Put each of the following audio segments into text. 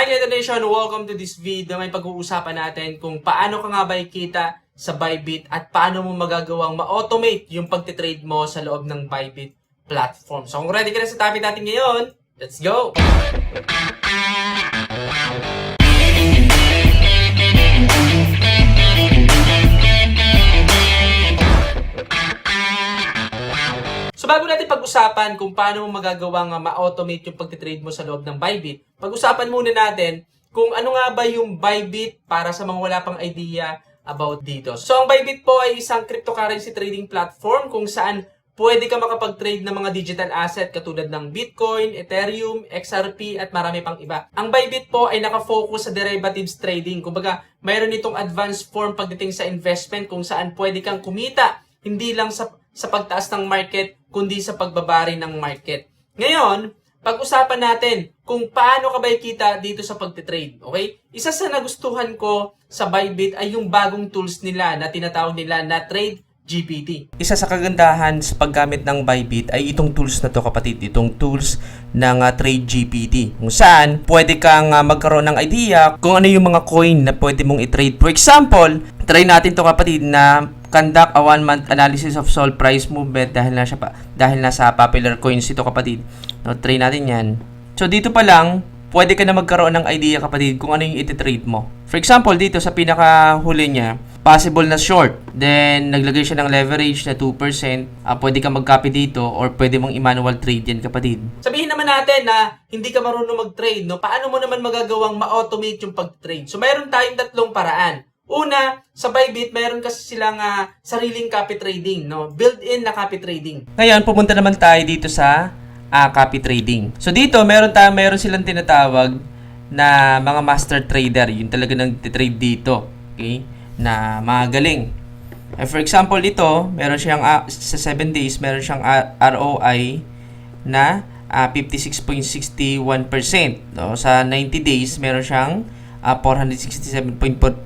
Hi Keta Nation! Welcome to this video. May pag-uusapan natin kung paano ka nga ba ikita sa Bybit at paano mo magagawang ma-automate yung pagtitrade mo sa loob ng Bybit platform. So kung ready ka na sa topic natin ngayon, let's go! So bago natin pag-usapan kung paano mo magagawang ma-automate yung pagtitrade mo sa loob ng Bybit, pag-usapan muna natin kung ano nga ba yung Bybit para sa mga wala pang idea about dito. So ang Bybit po ay isang cryptocurrency trading platform kung saan pwede ka makapag-trade ng mga digital asset katulad ng Bitcoin, Ethereum, XRP at marami pang iba. Ang Bybit po ay nakafocus sa derivatives trading. Kumbaga, mayroon itong advanced form pagdating sa investment kung saan pwede kang kumita hindi lang sa pagtaas ng market, kundi sa pagbaba rin ng market. Ngayon, pag-usapan natin kung paano ka ba ikita dito sa pagtitrade. Okay? Isa sa nagustuhan ko sa Bybit ay yung bagong tools nila na tinatawag nila na Trade GPT. Isa sa kagandahan sa paggamit ng Bybit ay itong tools na to kapatid. Itong tools ng Trade GPT. Kung saan, pwede kang magkaroon ng idea kung ano yung mga coin na pwede mong i-trade. For example, try natin to kapatid na conduct a 1-month analysis of Sol price movement dahil nasa popular coins ito kapatid. No, try natin yan. So dito pa lang, pwede ka na magkaroon ng idea kapatid kung ano yung iti-trade mo. For example, dito sa pinakahuli niya, possible na short. Then, naglagay siya ng leverage na 2%. Pwede ka mag-copy dito or pwede mong i-manual trade yan kapatid. Sabihin naman natin na hindi ka marunong mag-trade. No? Paano mo naman magagawang ma-automate yung pag-trade? So, mayroon tayong tatlong paraan. Una, sa Bybit, mayroon kasi silang sariling copy trading, no? Built-in na copy trading. Ngayon, pumunta naman tayo dito sa copy trading. So dito, meron silang tinatawag na mga master trader, yung talaga nag-trade dito, okay? Na magaling. For example, ito, meron siyang sa 7 days, meron siyang ROI na 56.61%. No? Sa 90 days, meron siyang 467.41%.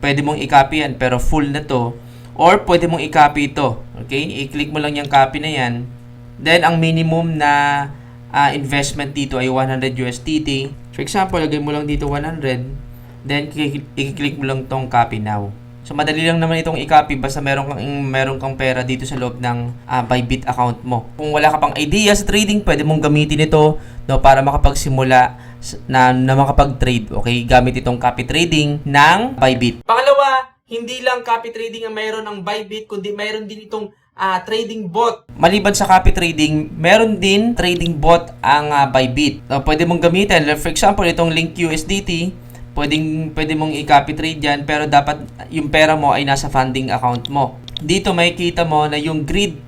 Pwede mong i-copy yan pero full na to or pwede mong i-copy ito. Okay? I-click mo lang yung copy na yan. Then ang minimum na investment dito ay 100 USDT. For example, lagay mo lang dito 100. Then i-click mo lang tong copy now. So madali lang naman itong i-copy basta meron kang pera dito sa loob ng Bybit account mo. Kung wala ka pang idea sa trading, pwede mong gamitin ito no, para makapagsimula na makapag-trade. Okay, gamit itong copy trading ng Bybit. Pangalawa, hindi lang copy trading ang mayroon ng Bybit, kundi mayroon din itong trading bot. Maliban sa copy trading, meron din trading bot ang Bybit. Pwede mong gamitin. For example, itong Link USDT, pwede mong i-copy trade yan, pero dapat yung pera mo ay nasa funding account mo. Dito makikita mo na yung grid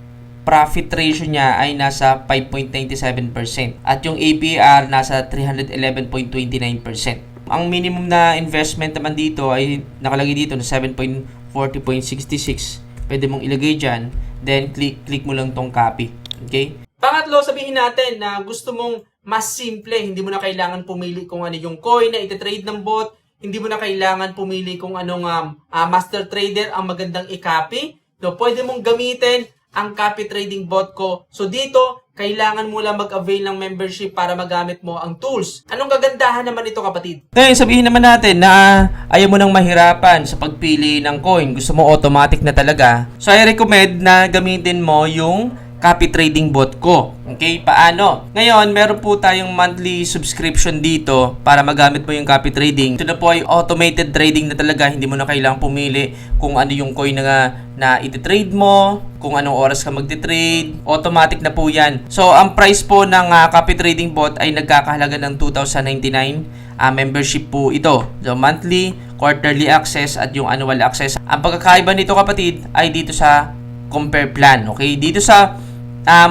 profit ratio niya ay nasa 5.97% at yung APR nasa 311.29%. Ang minimum na investment naman dito ay nakalagay dito na 7.40.66. Pwede mong ilagay dyan, then click mo lang tong copy. Okay? Pangatlo, sabihin natin na gusto mong mas simple, hindi mo na kailangan pumili kung ano yung coin na iti-trade ng bot, hindi mo na kailangan pumili kung anong master trader ang magandang i-copy. No, pwede mong gamitin ang copy trading bot ko. So dito, kailangan mo lang mag-avail ng membership para magamit mo ang tools. Anong kagandahan naman ito kapatid? Ngayon, sabihin naman natin na ayaw mo nang mahirapan sa pagpili ng coin. Gusto mo automatic na talaga. So I recommend na gamitin mo yung copy trading bot ko. Okay, paano? Ngayon, meron po tayong monthly subscription dito para magamit mo yung copy trading. Ito na po ay automated trading na talaga. Hindi mo na kailangang pumili kung ano yung coin na iti-trade mo, kung anong oras ka magti-trade. Automatic na po yan. So, ang price po ng copy trading bot ay nagkakahalaga ng 2,099. Membership po ito. So, monthly, quarterly access at yung annual access. Ang pagkakaiba nito kapatid ay dito sa compare plan. Okay, dito sa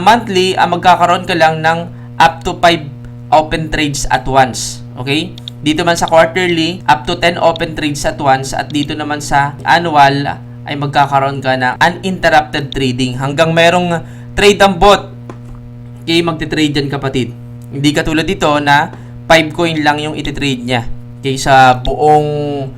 monthly, magkakaroon ka lang ng up to 5 open trades at once. Okay? Dito man sa quarterly, up to 10 open trades at once. At dito naman sa annual, ay magkakaroon ka ng uninterrupted trading. Hanggang merong trade ang bot, okay, magti-trade yan kapatid. Hindi katulad dito na 5 coin lang yung iti-trade niya. Okay, sa buong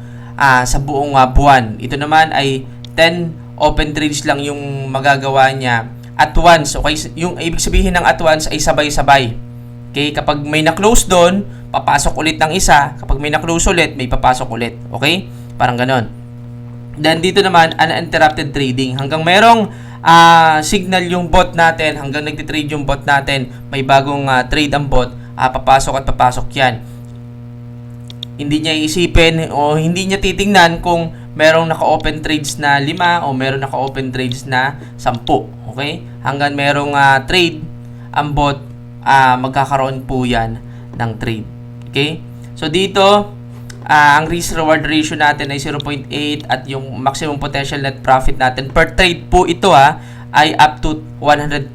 buwan. Ito naman ay 10 open trades lang yung magagawa niya at once. Okay, yung ibig sabihin ng at once ay sabay-sabay. Okay, kapag may na-close doon, papasok ulit ng isa. Kapag may na-close ulit, may papasok ulit. Okay? Parang ganon. Then dito naman, uninterrupted trading. Hanggang merong signal yung bot natin, hanggang nagtitrade yung bot natin, may bagong trade ang bot, papasok at papasok yan. Hindi niya iisipin o hindi niya titingnan kung merong naka-open trades na 5 o merong naka-open trades na 10. Okay? Hanggang merong trade ang bot, magkakaroon po yan ng trade. Okay? So dito, ang risk-reward ratio natin ay 0.8 at yung maximum potential net profit natin per trade po ito ay up to 100%.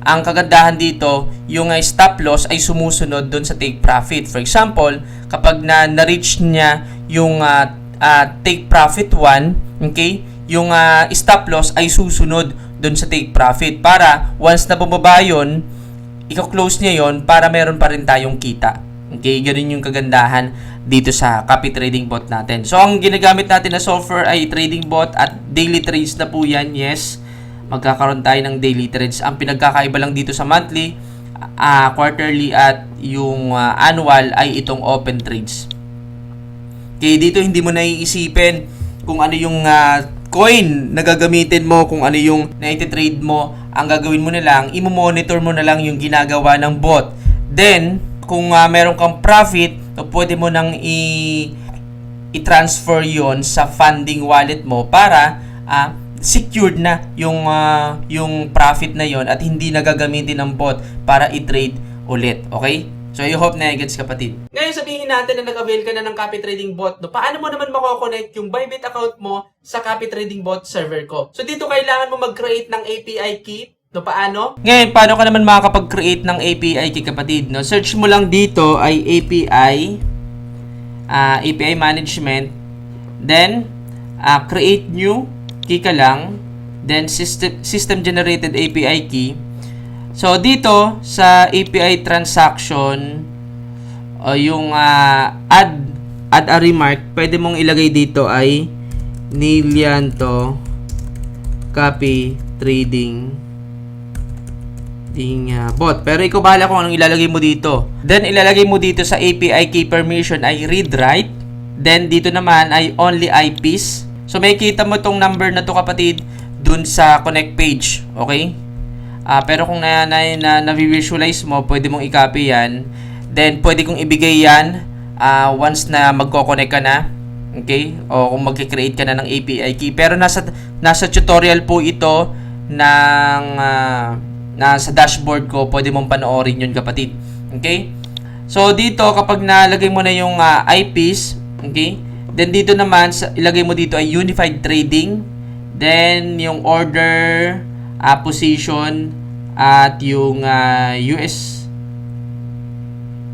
Ang kagandahan dito, yung stop loss ay sumusunod doon sa take profit. For example, kapag na-reach niya yung take profit 1, okay, yung stop loss ay susunod doon sa take profit para once na bumaba yun, i-close niya yon para meron pa rin tayong kita. Okay, ganun yung kagandahan dito sa copy trading bot natin. So, ang ginagamit natin na software ay trading bot at daily trades na po yan. Yes, magkakaroon tayo ng daily trades. Ang pinagkakaiba lang dito sa monthly, quarterly at yung annual ay itong open trades. Okay, dito hindi mo naiisipin kung ano yung coin na gagamitin mo, kung ano yung na-trade mo. Ang gagawin mo na lang, i-monitor mo na lang yung ginagawa ng bot. Then, kung meron kang profit, pwede mo nang i-transfer yon sa funding wallet mo para secured na yung profit na yon at hindi na gagamitin ng bot para i-trade ulit. Okay? So, I hope na i-gets kapatid. Ngayon, sabihin natin na nag-avail ka na ng copy trading bot. No? Paano mo naman mako-connect yung Bybit account mo sa copy trading bot server ko? So, dito kailangan mo mag-create ng API key. No, paano? Ngayon, paano ka naman makakapag-create ng API key kapatid? No? Search mo lang dito ay API management. Then, create new key ka lang. Then, system generated API key. So, dito sa API transaction, yung add a remark, pwede mong ilagay dito ay Nilianto copy trading bot. Pero ikaw bahala kung anong ilalagay mo dito. Then, ilalagay mo dito sa API key permission ay read-write. Then, dito naman ay only IPs. So, may kita mo tong number na to kapatid dun sa connect page. Okay? Pero kung na-visualize mo, pwede mong i-copy yan. Then, pwede kong ibigay yan once na magko-connect ka na. Okay? O kung mag-create ka na ng API key. Pero nasa tutorial po ito ng nasa dashboard ko. Pwede mong panoorin yun kapatid. Okay? So, dito kapag nalagay mo na yung IPs, okay? Then, dito naman, ilagay mo dito ay Unified Trading. Then, yung order, position, at yung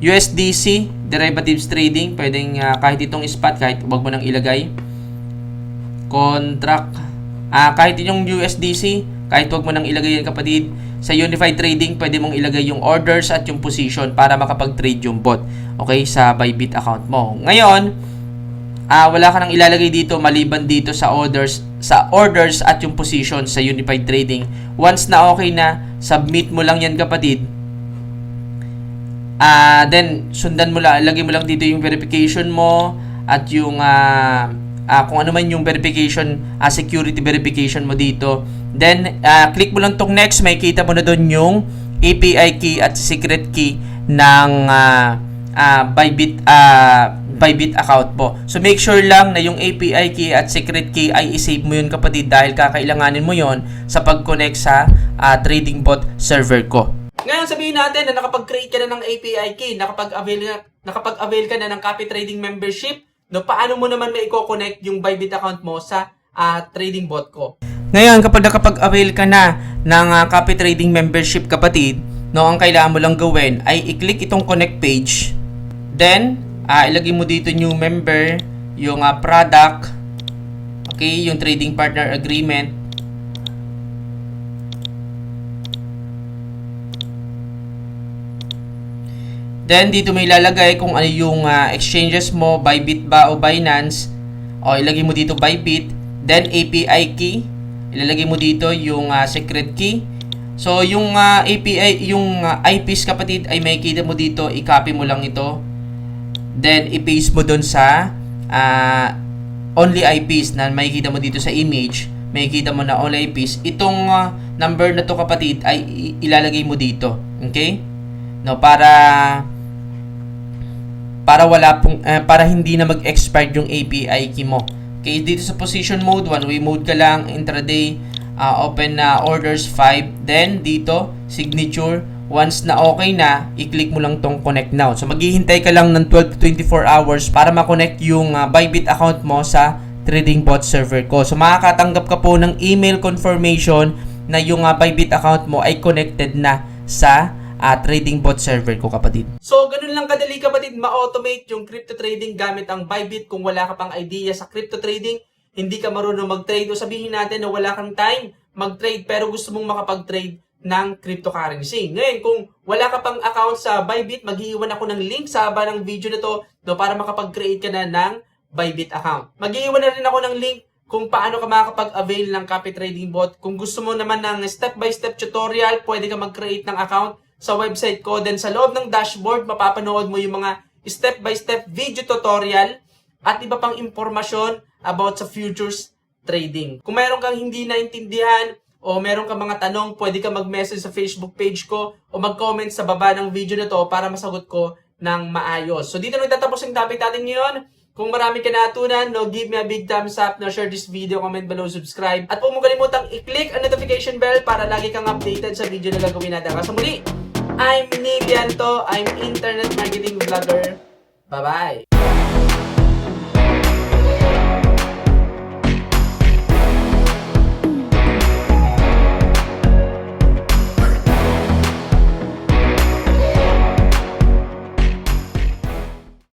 USDC, derivatives trading. Pwedeng kahit itong spot, kahit wag mo nang ilagay. Contract, kahit yung USDC, kahit wag mo nang ilagay yan kapatid. Sa Unified Trading, pwede mong ilagay yung orders at yung position para makapag-trade yung bot. Okay, sa Bybit account mo. Ngayon, wala ka nang ilalagay dito maliban dito sa orders at yung position sa Unified Trading. Once na okay na, submit mo lang yan kapatid. Then sundan mo lang, lagay mo lang dito yung verification mo at yung kung ano man yung verification, security verification mo dito. Then click mo lang tong next, may kita mo na doon yung API key at secret key ng Bybit account mo. So, make sure lang na yung API key at secret key ay isave mo yun kapatid dahil kakailanganin mo yon sa pag-connect sa trading bot server ko. Ngayon, sabihin natin na nakapag-create ka na ng API key, nakapag-avail ka na ng copy trading membership, no, paano mo naman mai-connect yung Bybit account mo sa trading bot ko? Ngayon, kapag nakapag-avail ka na ng copy trading membership kapatid, no, ang kailangan mo lang gawin ay i-click itong connect page. Then, ilagay mo dito new member, yung product, okay, yung trading partner agreement. Then, dito may ilalagay kung ano yung exchanges mo, Bybit ba o Binance. O, ilagay mo dito Bybit. Then, API key. Ilalagay mo dito yung secret key. So, yung API, yung IPs kapatid ay makikita mo dito, i-copy mo lang ito. Then, i-paste mo dun sa only IPs na makikita mo dito sa image. Makikita mo na only IPs. Itong number na to kapatid ay ilalagay mo dito. Okay? No, para wala pong, para hindi na mag-expire yung API key mo. Okay, dito sa position mode, one-way mode ka lang, intraday, open na orders 5, then dito, signature, once na okay na, i-click mo lang tong connect now. So, maghihintay ka lang ng 12 to 24 hours para ma-connect yung Bybit account mo sa trading bot server ko. So, makakatanggap ka po ng email confirmation na yung Bybit account mo ay connected na sa trading bot server ko kapatid. So, ganun lang kadali kapatid ma-automate yung crypto trading gamit ang Bybit. Kung wala ka pang idea sa crypto trading, hindi ka marunong mag-trade o sabihin natin na wala kang time mag-trade pero gusto mong makapag-trade ng cryptocurrency. Ngayon, kung wala ka pang account sa Bybit, mag-iiwan ako ng link sa haba ng video na to para makapag-create ka na ng Bybit account. Mag-iiwan na rin ako ng link kung paano ka makakapag-avail ng copy trading bot. Kung gusto mo naman ng step-by-step tutorial, pwede ka mag-create ng account sa website ko. Then sa loob ng dashboard, mapapanood mo yung mga step-by-step video tutorial at iba pang impormasyon about sa futures trading. Kung meron kang hindi naintindihan o meron kang mga tanong, pwede ka mag-message sa Facebook page ko o mag-comment sa baba ng video na to para masagot ko ng maayos. So dito nagtatapos ang topic natin ngayon. Kung marami ka natutunan, give me a big thumbs up, share this video, comment below, subscribe. At huwag mo kalimutang i-click ang notification bell para lagi kang updated sa video na gagawin natin. Kasi muli, I'm Nick Yanto. I'm internet marketing vlogger. Bye-bye.